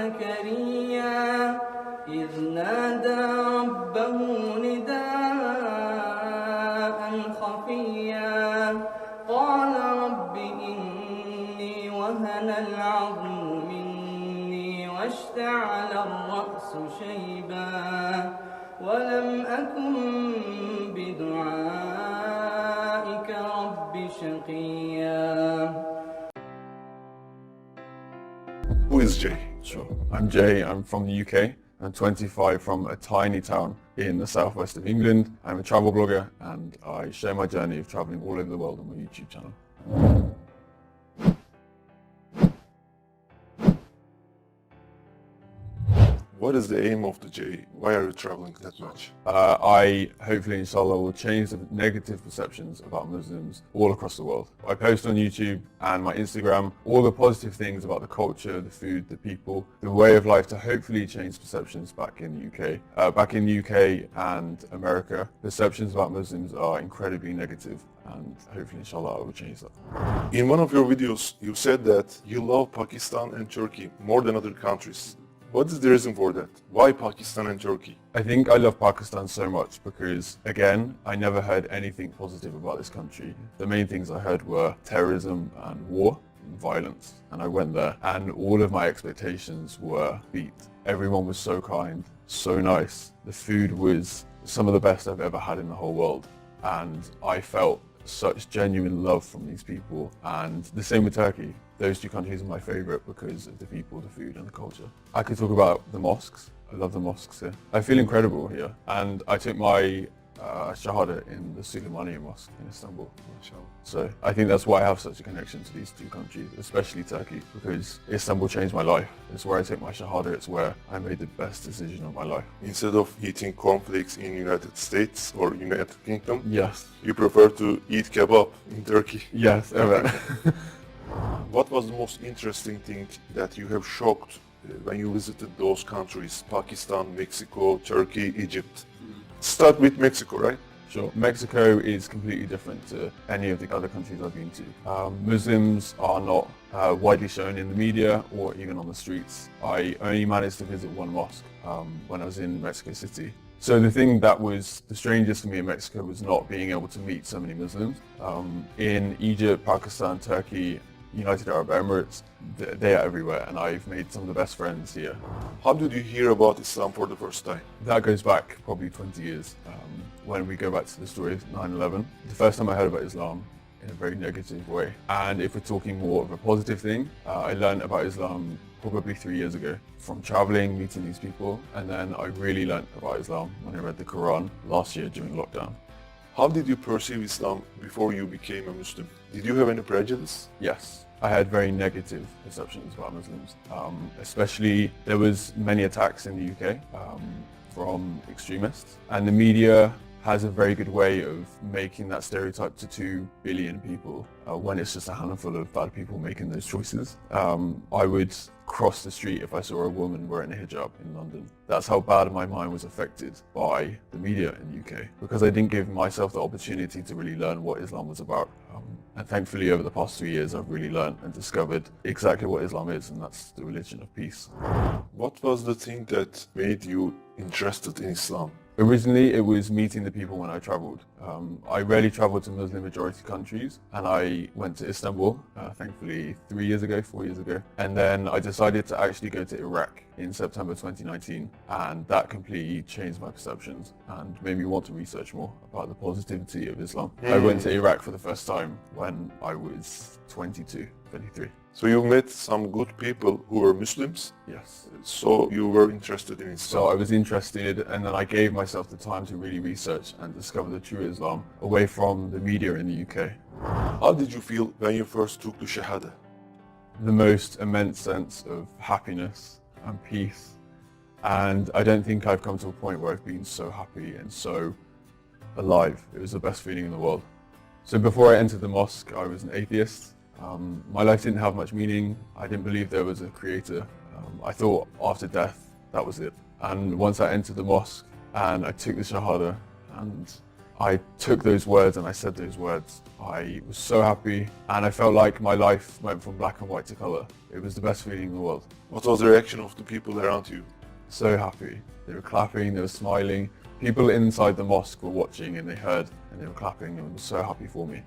زكريا إذ نادى ربه نداء خفيا قال رب إني وهن العظم مني واشتعل الرأس شيبا ولم أكن بدعائك رب شقيا. Who is Jay? Sure. I'm Jay. I'm from the UK. I'm 25 from a tiny town in the southwest of England. I'm a travel blogger and I share my journey of traveling all over the world on my YouTube channel. What is the aim of the Jay? Why are you traveling that much? I hopefully, inshallah, will change the negative perceptions about Muslims all across the world. I post on YouTube and my Instagram all the positive things about the culture, the food, the people, the way of life to hopefully change perceptions back in the UK. Back in the UK and America, perceptions about Muslims are incredibly negative and hopefully, inshallah, I will change that. In one of your videos, you said that you love Pakistan and Turkey more than other countries. What is the reason for that? Why Pakistan and Turkey? I think I love Pakistan so much because, again, I never heard anything positive about this country. The main things I heard were terrorism and war and violence. And I went there and all of my expectations were beat. Everyone was so kind, so nice. The food was some of the best I've ever had in the whole world. And I felt such genuine love from these people. And the same with Turkey. Those two countries are my favorite because of the people, the food and the culture. I could talk about the mosques. I love the mosques here. I feel incredible here. And I took my Shahada in the Suleymaniye Mosque in Istanbul. So I think that's why I have such a connection to these two countries, especially Turkey, because Istanbul changed my life. It's where I took my Shahada. It's where I made the best decision of my life. Instead of eating cornflakes in United States or United Kingdom, Yes. you prefer to eat kebab in Turkey. Yes, ever. What was the most interesting thing that you have shocked when you visited those countries? Pakistan, Mexico, Turkey, Egypt. Start with Mexico, right? Sure. Mexico is completely different to any of the other countries I've been to. Muslims are not widely shown in the media or even on the streets. I only managed to visit one mosque when I was in Mexico City. So the thing that was the strangest for me in Mexico was not being able to meet so many Muslims. In Egypt, Pakistan, Turkey, United Arab Emirates, they are everywhere and I've made some of the best friends here. How did you hear about Islam for the first time? That goes back probably 20 years when we go back to the story of 9/11. The first time I heard about Islam in a very negative way. And if we're talking more of a positive thing, I learned about Islam probably 3 years ago from traveling, meeting these people, and then I really learned about Islam when I read the Quran last year during lockdown. How did you perceive Islam before you became a Muslim? Did you have any prejudice? Yes, I had very negative perceptions about Muslims. Especially there was many attacks in the UK from extremists, and the media has a very good way of making that stereotype to 2 billion people when it's just a handful of bad people making those choices. I would cross the street if I saw a woman wearing a hijab in London. That's how bad my mind was affected by the media in the UK, because I didn't give myself the opportunity to really learn what Islam was about. And thankfully over the past 3 years I've really learned and discovered exactly what Islam is, and that's the religion of peace. What was the thing that made you interested in Islam? Originally, it was meeting the people when I traveled. I rarely traveled to Muslim majority countries, and I went to Istanbul, thankfully 4 years ago. And then I decided to actually go to Iraq in September 2019, and that completely changed my perceptions and made me want to research more about the positivity of Islam. I went to Iraq for the first time when I was 22, 23. So you met some good people who were Muslims? Yes. So you were interested in Islam? So I was interested, and then I gave myself the time to really research and discover the true Islam away from the media in the UK. How did you feel when you first took the Shahada? The most immense sense of happiness and peace. And I don't think I've come to a point where I've been so happy and so alive. It was the best feeling in the world. So before I entered the mosque, I was an atheist. My life didn't have much meaning. I didn't believe there was a creator. I thought after death, that was it. And once I entered the mosque and I took the Shahada and I took those words and I said those words. I was so happy and I felt like my life went from black and white to color. It was the best feeling in the world. What was the reaction of the people around you? So happy. They were clapping, they were smiling. People inside the mosque were watching and they heard and they were clapping and were so happy for me.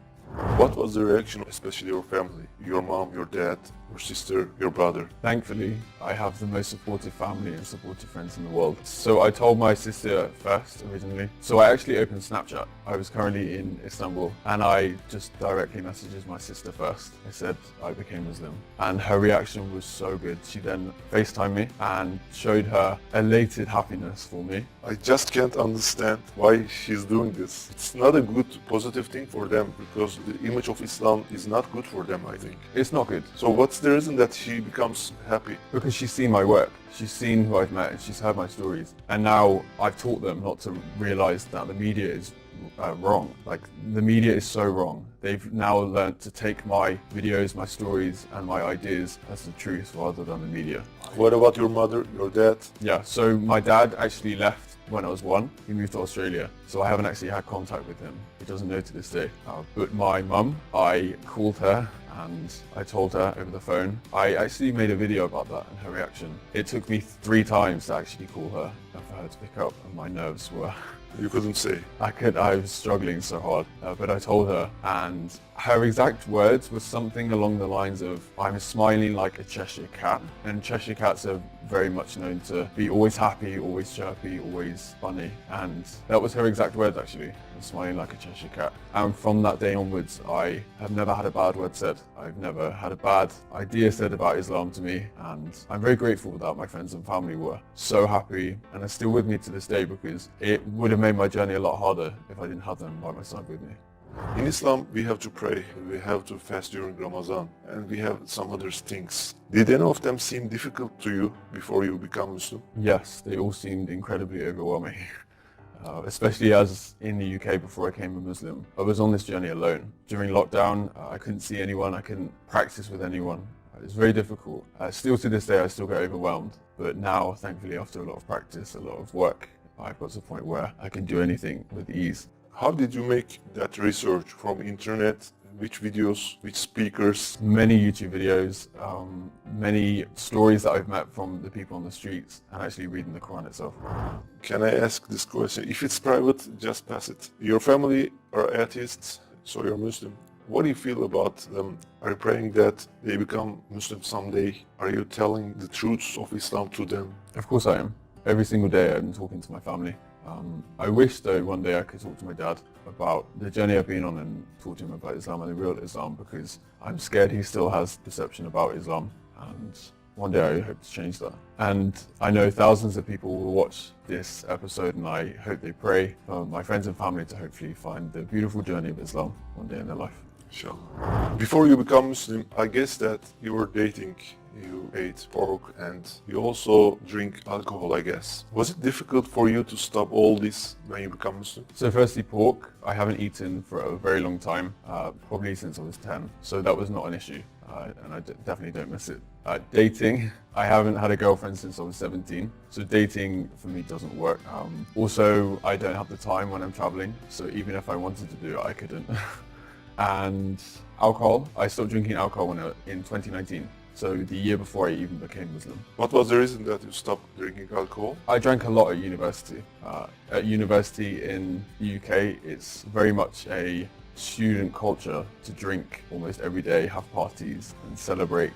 What was the reaction, especially your family, your mom, your dad, your sister, your brother? Thankfully, I have the most supportive family and supportive friends in the world. So I told my sister first originally. So I actually opened Snapchat. I was currently in Istanbul and I just directly messaged my sister first. I said I became Muslim and her reaction was so good. She then FaceTimed me and showed her elated happiness for me. I just can't understand why she's doing this. It's not a good positive thing for them because the image of Islam is not good for them, I think. It's not good. So what's the reason that she becomes happy? Because she's seen my work, she's seen who I've met, and she's heard my stories. And now I've taught them not to realize that the media is wrong. Like, the media is so wrong. They've now learned to take my videos, my stories, and my ideas as the truth rather than the media. What about your mother, your dad? Yeah, so my dad actually left when I was 1. He moved to Australia, so I haven't actually had contact with him. He doesn't know to this day. But my mum, I called her and I told her over the phone. I actually made a video about that and her reaction. It took me 3 times to actually call her and for her to pick up, and my nerves were... You couldn't say. I was struggling so hard, but I told her, and her exact words was something along the lines of, I'm smiling like a Cheshire cat. And Cheshire cats are very much known to be always happy, always chirpy, always funny. And that was her exact words actually, I'm smiling like a Cheshire cat. And from that day onwards, I have never had a bad word said. I've never had a bad idea said about Islam to me. And I'm very grateful that my friends and family were so happy and are still with me to this day, because it would have made my journey a lot harder if I didn't have them by my side with me. In Islam, we have to pray, we have to fast during Ramadan, and we have some other things. Did any of them seem difficult to you before you become Muslim? Yes, they all seemed incredibly overwhelming. Especially as in the UK before I became a Muslim. I was on this journey alone. During lockdown, I couldn't see anyone, I couldn't practice with anyone. It was very difficult. Still to this day, I still get overwhelmed. But now, thankfully, after a lot of practice, a lot of work, I've got to the point where I can do anything with ease. How did you make that research? From internet? Which videos? Which speakers? Many YouTube videos, many stories that I've met from the people on the streets, and actually reading the Quran itself. Can I ask this question? If it's private, just pass it. Your family are atheists, so you're Muslim. What do you feel about them? Are you praying that they become Muslim someday? Are you telling the truths of Islam to them? Of course I am. Every single day I'm talking to my family. I wish though one day I could talk to my dad about the journey I've been on and talk to him about Islam and the real Islam, because I'm scared he still has perception about Islam, and one day I hope to change that. And I know thousands of people will watch this episode, and I hope they pray for my friends and family to hopefully find the beautiful journey of Islam one day in their life. Sure. Before you become Muslim, I guess that you were dating, you ate pork, and you also drink alcohol, I guess. Was it difficult for you to stop all this when you become Muslim? So firstly, pork, I haven't eaten for a very long time, probably since I was 10, so that was not an issue, and I definitely don't miss it. Dating, I haven't had a girlfriend since I was 17, so dating for me doesn't work. Also, I don't have the time when I'm traveling, so even if I wanted to do it, I couldn't. And alcohol, I stopped drinking alcohol in 2019. So the year before I even became Muslim. What was the reason that you stopped drinking alcohol? I drank a lot at university. At university in the UK, it's very much a student culture to drink almost every day, have parties and celebrate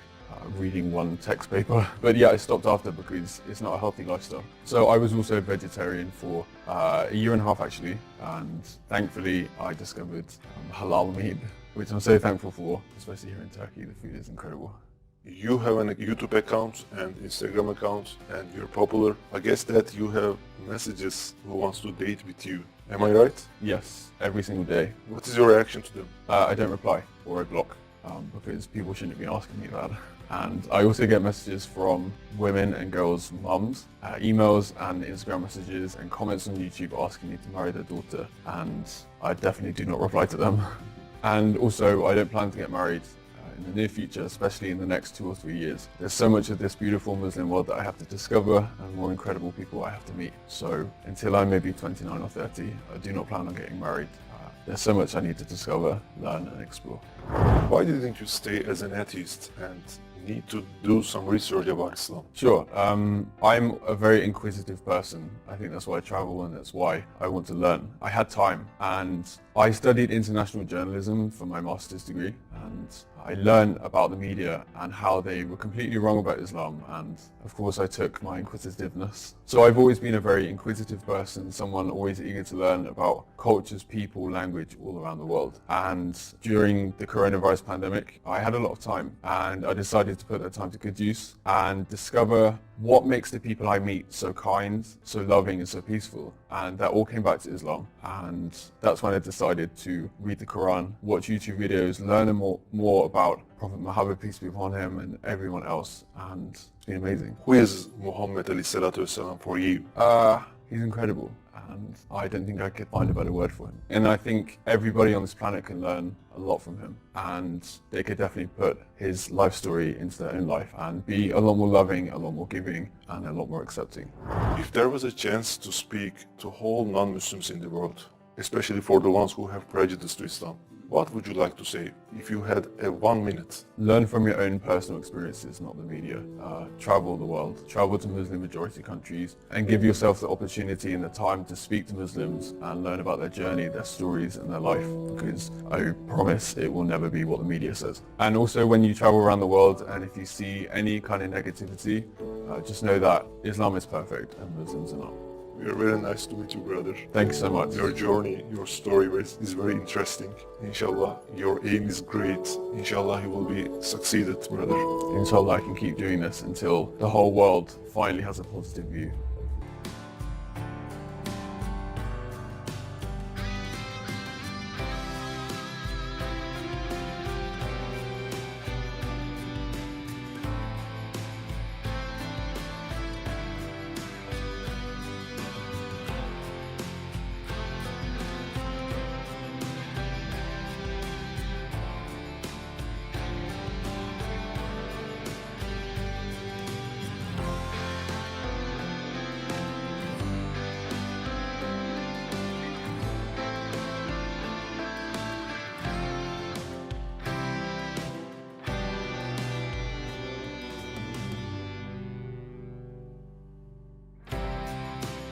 reading one text paper. But yeah, I stopped after because it's not a healthy lifestyle. So I was also vegetarian for a year and a half actually, and thankfully I discovered halal meat, which I'm so thankful for, especially here in Turkey. The food is incredible. You have a YouTube account and Instagram account, and you're popular. I guess that you have messages who wants to date with you. Am I right? Yes, every single day. What is your reaction to them? I don't reply, or I block, because people shouldn't be asking me that. And I also get messages from women and girls' mums, emails and Instagram messages and comments on YouTube asking me to marry their daughter, and I definitely do not reply to them. And also, I don't plan to get married in the near future, especially in the next 2 or 3 years. There's so much of this beautiful Muslim world that I have to discover and more incredible people I have to meet. So until I'm maybe 29 or 30, I do not plan on getting married. There's so much I need to discover, learn and explore. Why didn't you stay as an atheist and need to do some research about Islam? Sure. I'm a very inquisitive person. I think that's why I travel and that's why I want to learn. I had time and I studied international journalism for my master's degree, and I learned about the media and how they were completely wrong about Islam, and of course I took my inquisitiveness. So I've always been a very inquisitive person, someone always eager to learn about cultures, people, language all around the world. And during the coronavirus pandemic, I had a lot of time and I decided to put that time to good use and discover what makes the people I meet so kind, so loving and so peaceful. And that all came back to Islam. And that's when I decided to read the Quran, watch YouTube videos, learn more about Prophet Muhammad, peace be upon him, and everyone else. And it's been amazing. Who is Muhammad ﷺ for you? He's incredible. And I don't think I could find a better word for him. And I think everybody on this planet can learn a lot from him. And they could definitely put his life story into their own life and be a lot more loving, a lot more giving, and a lot more accepting. If there was a chance to speak to whole non-Muslims in the world, especially for the ones who have prejudice to Islam, what would you like to say if you had 1 minute? Learn from your own personal experiences, not the media. Travel the world, travel to Muslim majority countries, and give yourself the opportunity and the time to speak to Muslims and learn about their journey, their stories and their life, because I promise it will never be what the media says. And also when you travel around the world and if you see any kind of negativity, just know that Islam is perfect and Muslims are not. We are very nice to meet you, brother. Thank you so much. Your journey, your story is very interesting. Inshallah, your aim is great. Inshallah, you will be succeeded, brother. Inshallah, I can keep doing this until the whole world finally has a positive view